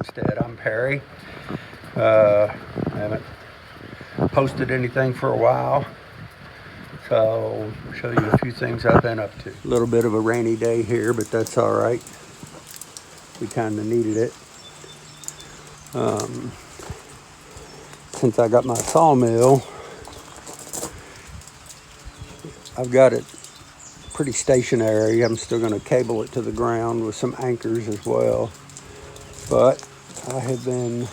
Homestead. I'm Perry. I haven't posted anything for a while, so I'll show you a few things I've been up to. A little bit of a rainy day here, but that's all right. We kind of needed it. Since I got my sawmill, I've got it pretty stationary. I'm still going to cable it to the ground with some anchors as well. But I have been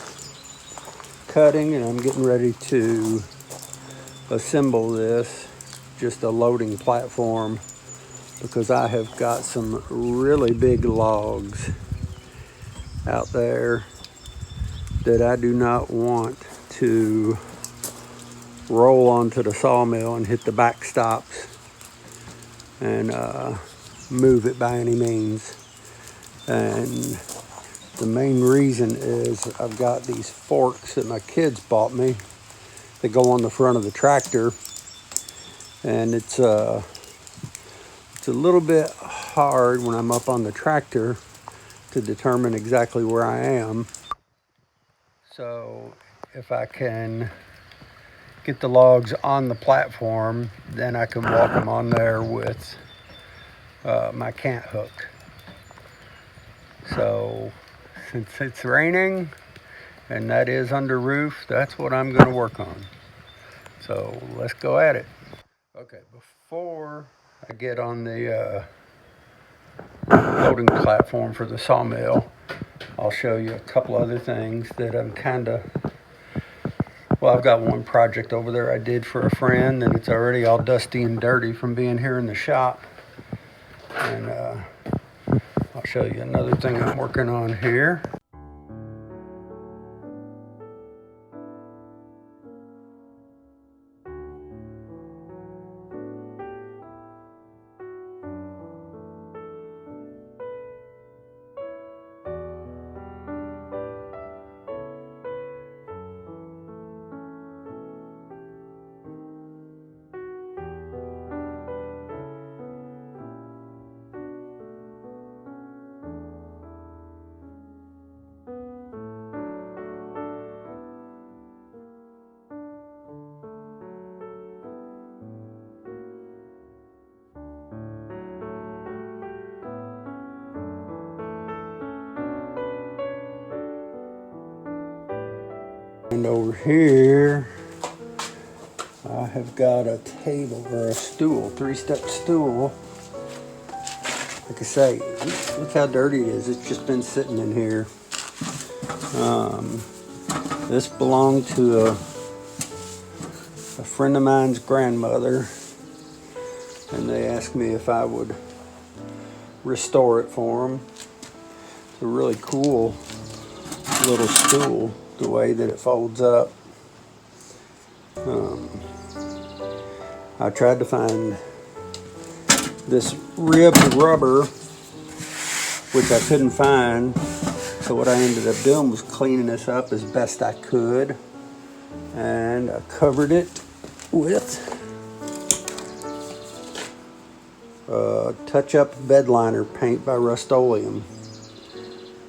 cutting and I'm getting ready to assemble this, just a loading platform, because I have got some really big logs out there that I do not want to roll onto the sawmill and hit the back stops and move it by any means. And the main reason is I've got these forks that my kids bought me that go on the front of the tractor, and it's a little bit hard when I'm up on the tractor to determine exactly where I am. So if I can get the logs on the platform, then I can walk them on there with my cant hook. So since it's raining and that is under roof, that's what I'm going to work on. So let's go at it. Okay, before I get on the loading platform for the sawmill, I'll show you a couple other things that I'm I've got one project over there I did for a friend, and it's already all dusty and dirty from being here in the shop. And I'll show you another thing I'm working on here. And over here, I have got a table or a stool, 3-step stool. Like I say, look how dirty it is. It's just been sitting in here. This belonged to a friend of mine's grandmother, and they asked me if I would restore it for them. It's a really cool little stool, the way that it folds up. I tried to find this ribbed rubber, which I couldn't find. So what I ended up doing was cleaning this up as best I could, and I covered it with touch-up bed liner paint by Rust-Oleum.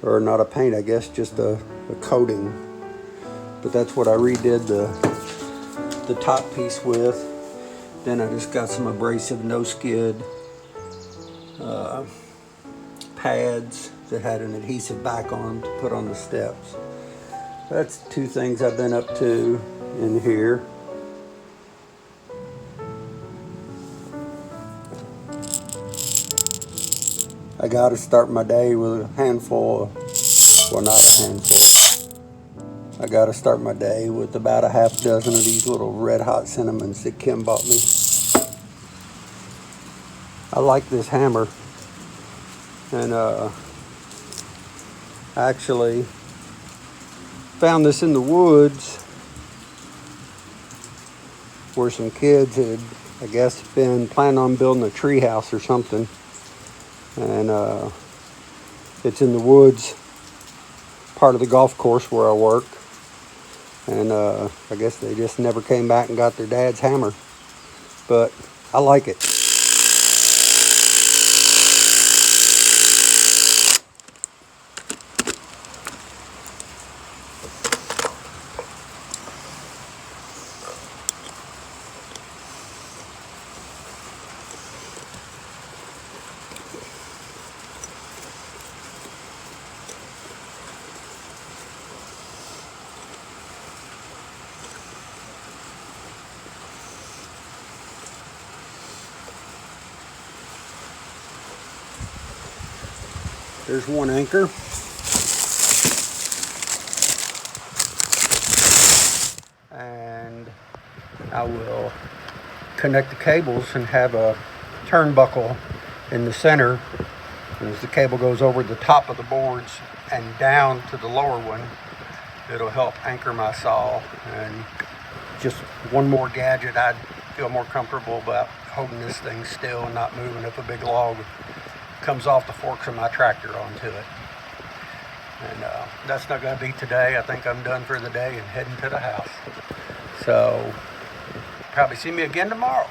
Or not a paint, I guess, just a coating. But that's what I redid the top piece with. Then I just got some abrasive no-skid pads that had an adhesive back on them to put on the steps. That's two things I've been up to in here. I gotta start my day with a handful of, well, not a handful. I gotta start my day with about a half dozen of these little red hot cinnamons that Kim bought me. I like this hammer, and I actually found this in the woods where some kids had, I guess, been planning on building a tree house or something. And it's in the woods, part of the golf course where I work. And I guess they just never came back and got their dad's hammer. But I like it. There's one anchor. And I will connect the cables and have a turnbuckle in the center. And as the cable goes over the top of the boards and down to the lower one, it'll help anchor my saw. And just one more gadget. I'd feel more comfortable about holding this thing still and not moving if a big log comes off the forks of my tractor onto it. And that's not going to be today. I think I'm done for the day and heading to the house. So probably see me again tomorrow.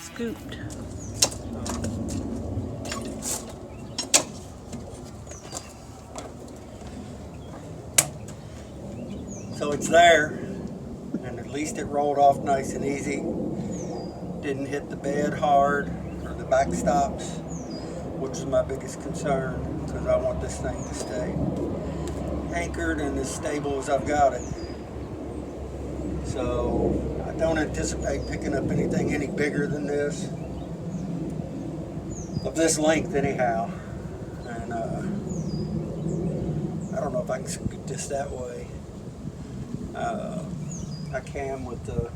Scooped. So it's there, and at least it rolled off nice and easy. Didn't hit the bed hard or the backstops, which is my biggest concern, because I want this thing to stay anchored and as stable as I've got it. So I don't anticipate picking up anything any bigger than this, of this length anyhow. And I don't know if I can scoot this that way. I can with a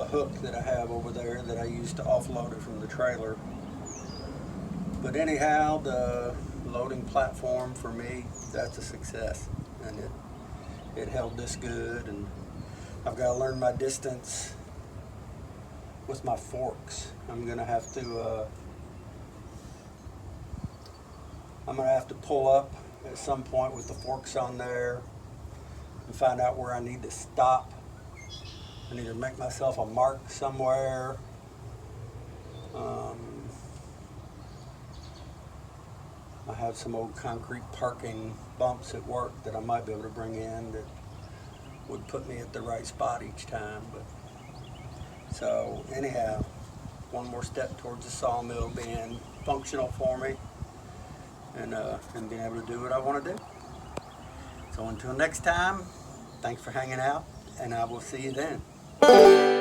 hook that I have over there that I use to offload it from the trailer. But anyhow, the loading platform for me, that's a success, and it held this good. And I've got to learn my distance with my forks. I'm gonna have to pull up at some point with the forks on there and find out where I need to stop. I need to make myself a mark somewhere. I have some old concrete parking bumps at work that I might be able to bring in that would put me at the right spot each time. But so anyhow, one more step towards the sawmill being functional for me, and being able to do what I want to do. So until next time, thanks for hanging out, and I will see you then.